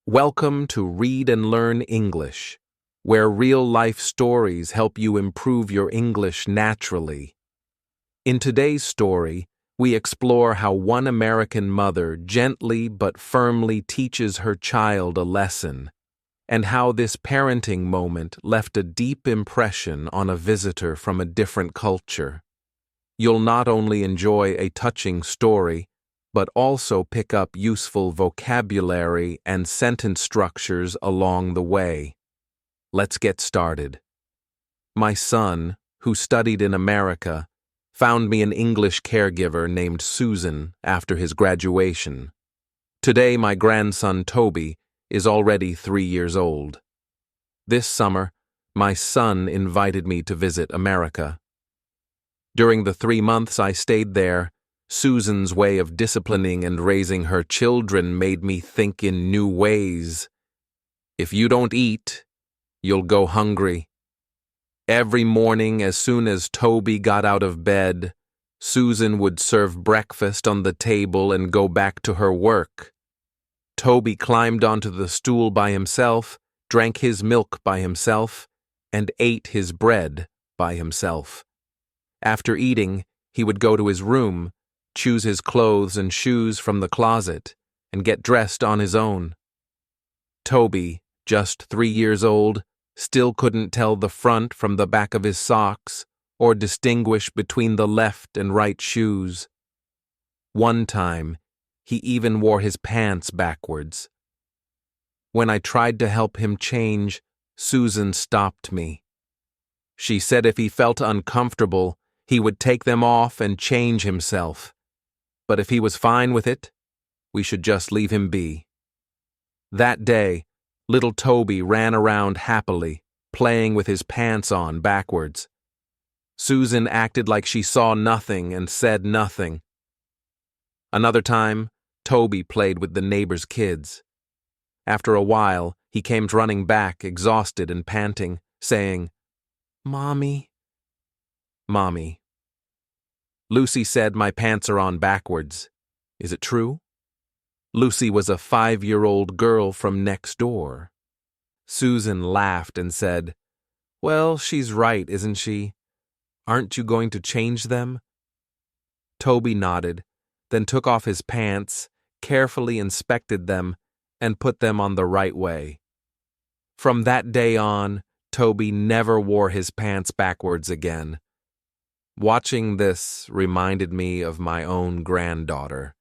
Welcome to Read and Learn English, where real-life stories help you improve your English naturally. In today's story, we explore how one American mother gently but firmly teaches her child a lesson, and how this parenting moment left a deep impression on a visitor from a different culture. You'll not only enjoy a touching story, but also pick up useful vocabulary and sentence structures along the way. Let's get started. My son, who studied in America, found me an English caregiver named Susan after his graduation. Today, my grandson Toby is already 3 years old. This summer, my son invited me to visit America. During the 3 months I stayed there, Susan's way of disciplining and raising her children made me think in new ways. If you don't eat, you'll go hungry. Every morning, as soon as Toby got out of bed, Susan would serve breakfast on the table and go back to her work. Toby climbed onto the stool by himself, drank his milk by himself, and ate his bread by himself. After eating, he would go to his room, choose his clothes and shoes from the closet, and get dressed on his own. Toby, just 3 years old, still couldn't tell the front from the back of his socks or distinguish between the left and right shoes. One time, he even wore his pants backwards. When I tried to help him change, Susan stopped me. She said if he felt uncomfortable, he would take them off and change himself. But if he was fine with it, we should just leave him be. That day, little Toby ran around happily, playing with his pants on backwards. Susan acted like she saw nothing and said nothing. Another time, Toby played with the neighbor's kids. After a while, he came running back, exhausted and panting, saying, "Mommy, Mommy." Lucy said my pants are on backwards. Is it true? Lucy was a 5-year-old girl from next door. Susan laughed and said, "Well, she's right, isn't she? Aren't you going to change them?" Toby nodded, then took off his pants, carefully inspected them, and put them on the right way. From that day on, Toby never wore his pants backwards again. Watching this reminded me of my own granddaughter.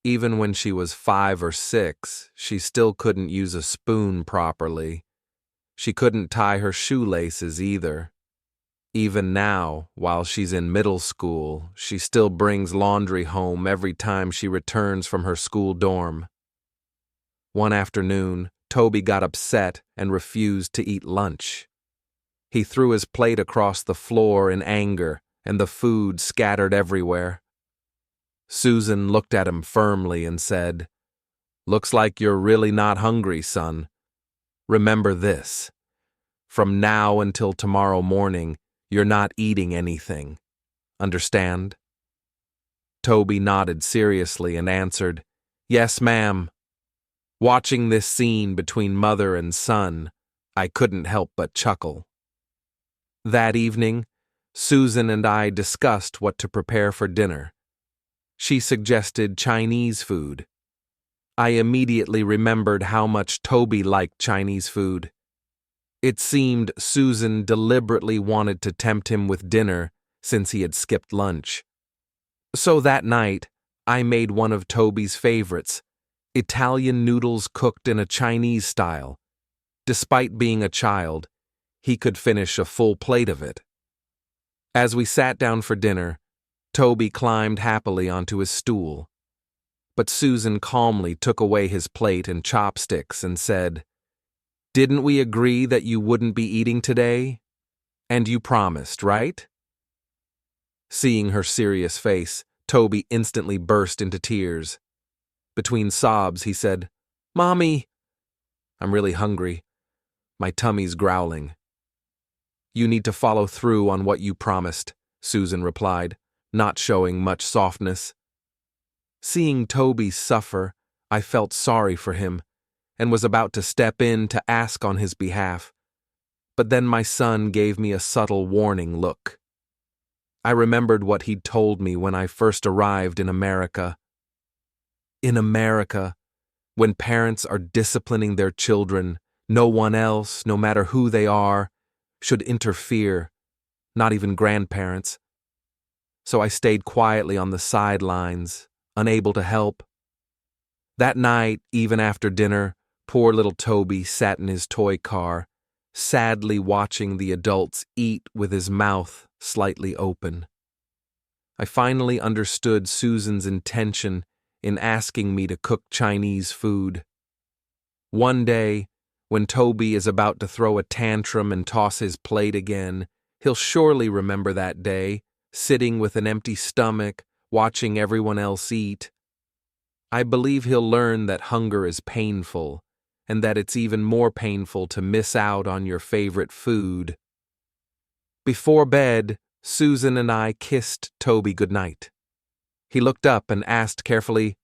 Even when she was 5 or 6, she still couldn't use a spoon properly. She couldn't tie her shoelaces either. Even now, while she's in middle school, she still brings laundry home every time she returns from her school dorm. One afternoon, Toby got upset and refused to eat lunch. He threw his plate across the floor in anger, and the food scattered everywhere. Susan looked at him firmly and said, "Looks like you're really not hungry, son. Remember this. From now until tomorrow morning, you're not eating anything. Understand?" Toby nodded seriously and answered, "Yes, ma'am." Watching this scene between mother and son, I couldn't help but chuckle. That evening, Susan and I discussed what to prepare for dinner. She suggested Chinese food. I immediately remembered how much Toby liked Chinese food. It seemed Susan deliberately wanted to tempt him with dinner since he had skipped lunch. So that night, I made one of Toby's favorites, Italian noodles cooked in a Chinese style. Despite being a child, he could finish a full plate of it. As we sat down for dinner, Toby climbed happily onto his stool. But Susan calmly took away his plate and chopsticks and said, "Didn't we agree that you wouldn't be eating today? And you promised, right?" Seeing her serious face, Toby instantly burst into tears. Between sobs, he said, "Mommy, I'm really hungry. My tummy's growling." "You need to follow through on what you promised," Susan replied, not showing much softness. Seeing Toby suffer, I felt sorry for him, and was about to step in to ask on his behalf, but then my son gave me a subtle warning look. I remembered what he'd told me when I first arrived in America. In America, when parents are disciplining their children, no one else, no matter who they are, should interfere, not even grandparents. So I stayed quietly on the sidelines, unable to help. That night, even after dinner, poor little Toby sat in his toy car, sadly watching the adults eat with his mouth slightly open. I finally understood Susan's intention in asking me to cook Chinese food. One day, when Toby is about to throw a tantrum and toss his plate again, he'll surely remember that day, sitting with an empty stomach, watching everyone else eat. I believe he'll learn that hunger is painful, and that it's even more painful to miss out on your favorite food. Before bed, Susan and I kissed Toby goodnight. He looked up and asked carefully,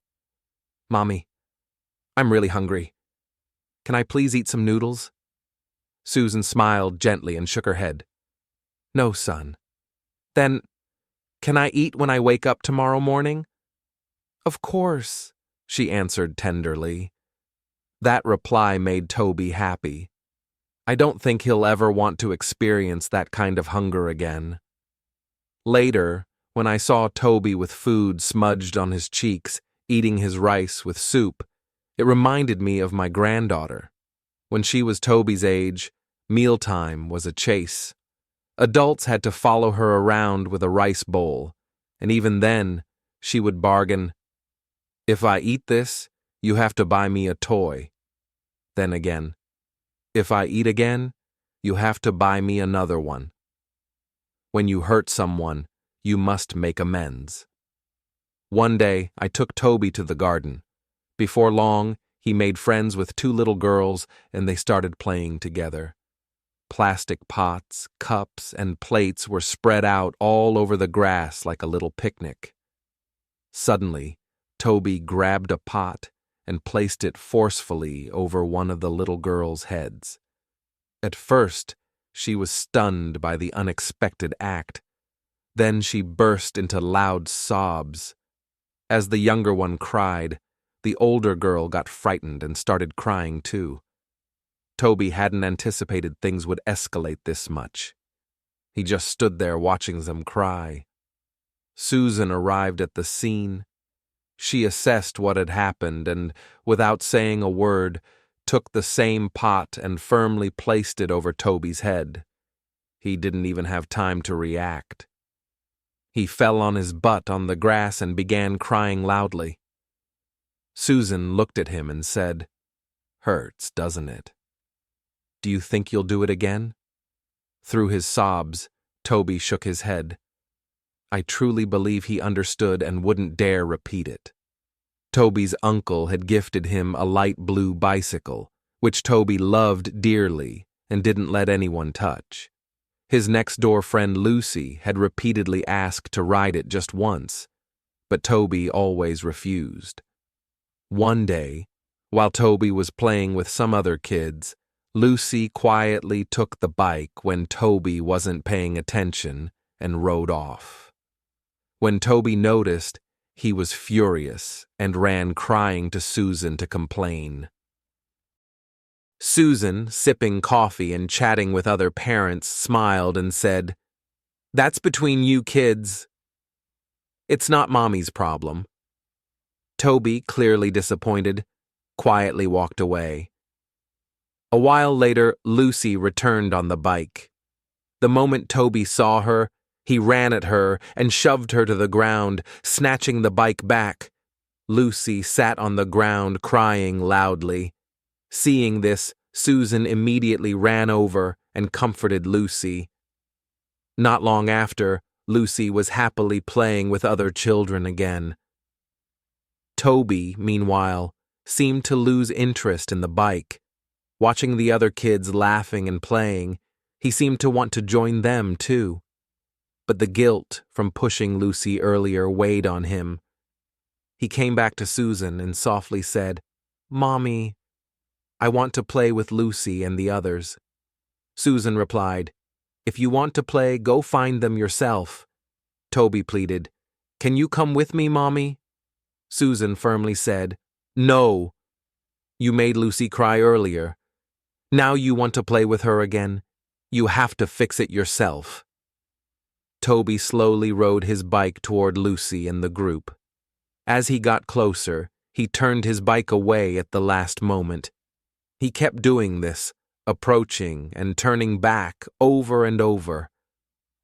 "Mommy, I'm really hungry. Can I please eat some noodles?" Susan smiled gently and shook her head. "No, son." "Then, can I eat when I wake up tomorrow morning?" "Of course," she answered tenderly. That reply made Toby happy. I don't think he'll ever want to experience that kind of hunger again. Later, when I saw Toby with food smudged on his cheeks, eating his rice with soup, it reminded me of my granddaughter. When she was Toby's age, mealtime was a chase. Adults had to follow her around with a rice bowl, and even then, she would bargain, "If I eat this, you have to buy me a toy." Then again, "If I eat again, you have to buy me another one." When you hurt someone, you must make amends. One day, I took Toby to the garden. Before long, he made friends with two little girls, and they started playing together. Plastic pots, cups, and plates were spread out all over the grass like a little picnic. Suddenly, Toby grabbed a pot and placed it forcefully over one of the little girls' heads. At first, she was stunned by the unexpected act. Then she burst into loud sobs. As the younger one cried, the older girl got frightened and started crying too. Toby hadn't anticipated things would escalate this much. He just stood there watching them cry. Susan arrived at the scene. She assessed what had happened and, without saying a word, took the same pot and firmly placed it over Toby's head. He didn't even have time to react. He fell on his butt on the grass and began crying loudly. Susan looked at him and said, "Hurts, doesn't it? Do you think you'll do it again?" Through his sobs, Toby shook his head. I truly believe he understood and wouldn't dare repeat it. Toby's uncle had gifted him a light blue bicycle, which Toby loved dearly and didn't let anyone touch. His next-door friend Lucy had repeatedly asked to ride it just once, but Toby always refused. One day, while Toby was playing with some other kids, Lucy quietly took the bike when Toby wasn't paying attention and rode off. When Toby noticed, he was furious and ran crying to Susan to complain. Susan, sipping coffee and chatting with other parents, smiled and said, "That's between you kids. It's not Mommy's problem." Toby, clearly disappointed, quietly walked away. A while later, Lucy returned on the bike. The moment Toby saw her, he ran at her and shoved her to the ground, snatching the bike back. Lucy sat on the ground crying loudly. Seeing this, Susan immediately ran over and comforted Lucy. Not long after, Lucy was happily playing with other children again. Toby, meanwhile, seemed to lose interest in the bike. Watching the other kids laughing and playing, he seemed to want to join them too. But the guilt from pushing Lucy earlier weighed on him. He came back to Susan and softly said, "Mommy, I want to play with Lucy and the others. Susan replied, If you want to play, go find them yourself. Toby pleaded, Can you come with me, Mommy? Susan firmly said, No. You made Lucy cry earlier. Now you want to play with her again? You have to fix it yourself. Toby slowly rode his bike toward Lucy and the group. As he got closer, he turned his bike away at the last moment. He kept doing this, approaching and turning back over and over.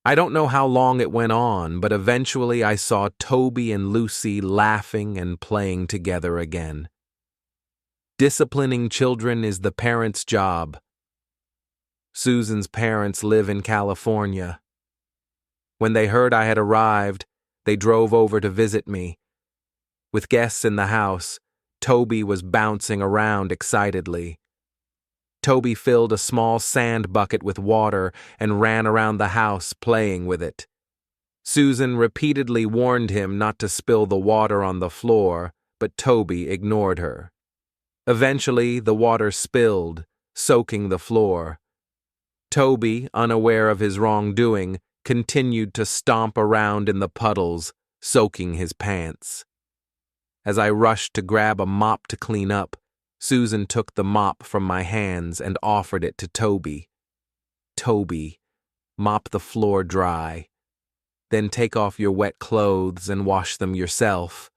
I don't know how long it went on, but eventually I saw Toby and Lucy laughing and playing together again. Disciplining children is the parent's job. Susan's parents live in California. When they heard I had arrived, they drove over to visit me. With guests in the house, Toby was bouncing around excitedly. Toby filled a small sand bucket with water and ran around the house playing with it. Susan repeatedly warned him not to spill the water on the floor, but Toby ignored her. Eventually, the water spilled, soaking the floor. Toby, unaware of his wrongdoing, continued to stomp around in the puddles, soaking his pants. As I rushed to grab a mop to clean up, Susan took the mop from my hands and offered it to Toby. Toby, mop the floor dry. Then take off your wet clothes and wash them yourself.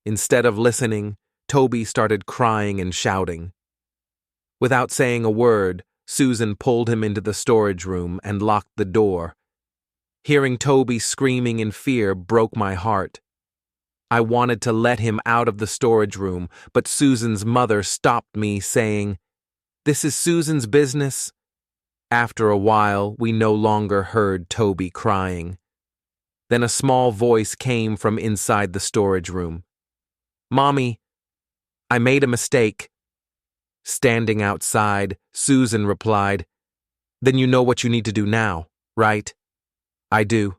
Instead of listening, Toby started crying and shouting. Without saying a word, Susan pulled him into the storage room and locked the door. Hearing Toby screaming in fear broke my heart. I wanted to let him out of the storage room, but Susan's mother stopped me, saying, "This is Susan's business." After a while, we no longer heard Toby crying. Then a small voice came from inside the storage room. "Mommy, I made a mistake." Standing outside, Susan replied, "Then you know what you need to do now, right?" "I do."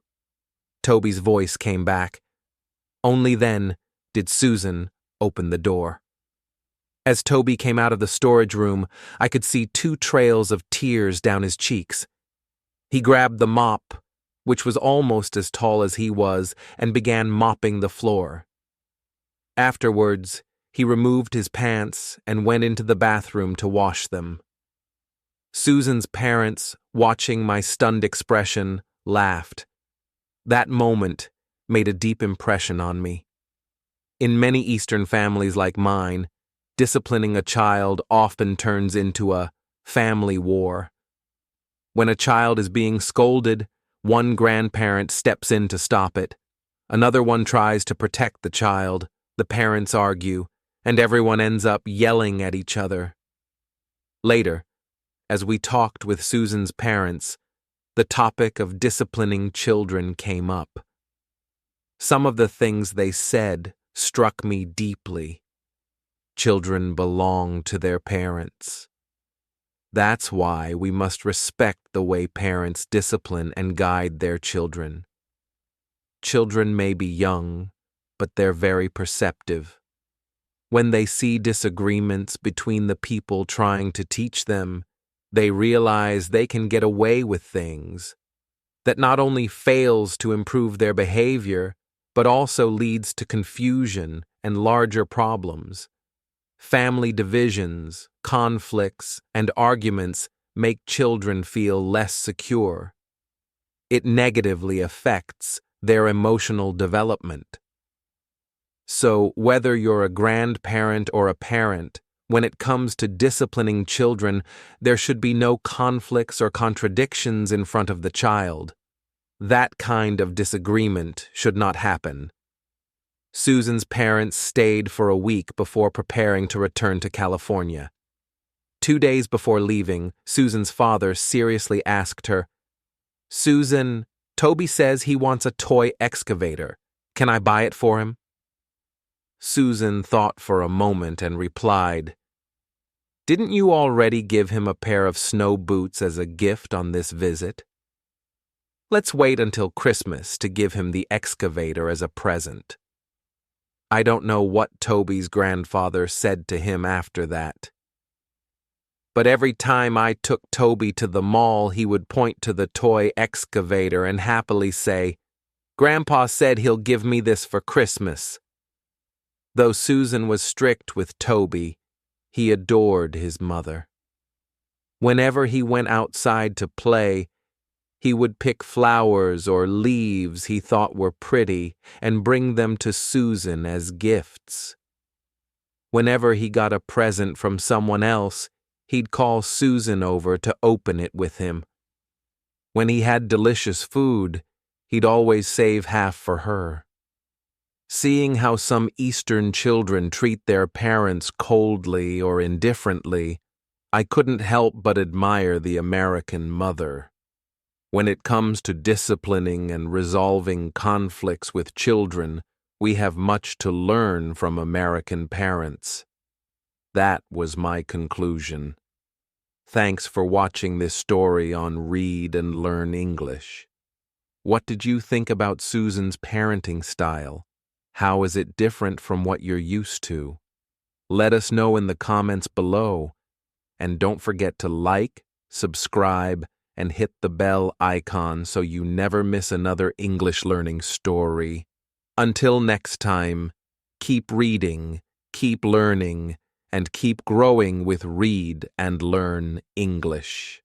Toby's voice came back. Only then did Susan open the door. As Toby came out of the storage room, I could see 2 trails of tears down his cheeks. He grabbed the mop, which was almost as tall as he was, and began mopping the floor. Afterwards, he removed his pants and went into the bathroom to wash them. Susan's parents, watching my stunned expression, laughed. That moment made a deep impression on me. In many Eastern families like mine, disciplining a child often turns into a family war. When a child is being scolded, one grandparent steps in to stop it. Another one tries to protect the child, the parents argue, and everyone ends up yelling at each other. Later, as we talked with Susan's parents, the topic of disciplining children came up. Some of the things they said struck me deeply. Children belong to their parents. That's why we must respect the way parents discipline and guide their children. Children may be young, but they're very perceptive. When they see disagreements between the people trying to teach them, they realize they can get away with things that not only fails to improve their behavior, but also leads to confusion and larger problems. Family divisions, conflicts, and arguments make children feel less secure. It negatively affects their emotional development. So, whether you're a grandparent or a parent, when it comes to disciplining children, there should be no conflicts or contradictions in front of the child. That kind of disagreement should not happen. Susan's parents stayed for a week before preparing to return to California. 2 days before leaving, Susan's father seriously asked her, "Susan, Toby says he wants a toy excavator. Can I buy it for him?" Susan thought for a moment and replied, "Didn't you already give him a pair of snow boots as a gift on this visit? Let's wait until Christmas to give him the excavator as a present." I don't know what Toby's grandfather said to him after that. But every time I took Toby to the mall, he would point to the toy excavator and happily say, "Grandpa said he'll give me this for Christmas." Though Susan was strict with Toby, he adored his mother. Whenever he went outside to play, he would pick flowers or leaves he thought were pretty and bring them to Susan as gifts. Whenever he got a present from someone else, he'd call Susan over to open it with him. When he had delicious food, he'd always save half for her. Seeing how some Eastern children treat their parents coldly or indifferently, I couldn't help but admire the American mother. When it comes to disciplining and resolving conflicts with children, we have much to learn from American parents. That was my conclusion. Thanks for watching this story on Read and Learn English. What did you think about Susan's parenting style? How is it different from what you're used to? Let us know in the comments below. And don't forget to like, subscribe, and hit the bell icon so you never miss another English learning story. Until next time, keep reading, keep learning, and keep growing with Read and Learn English.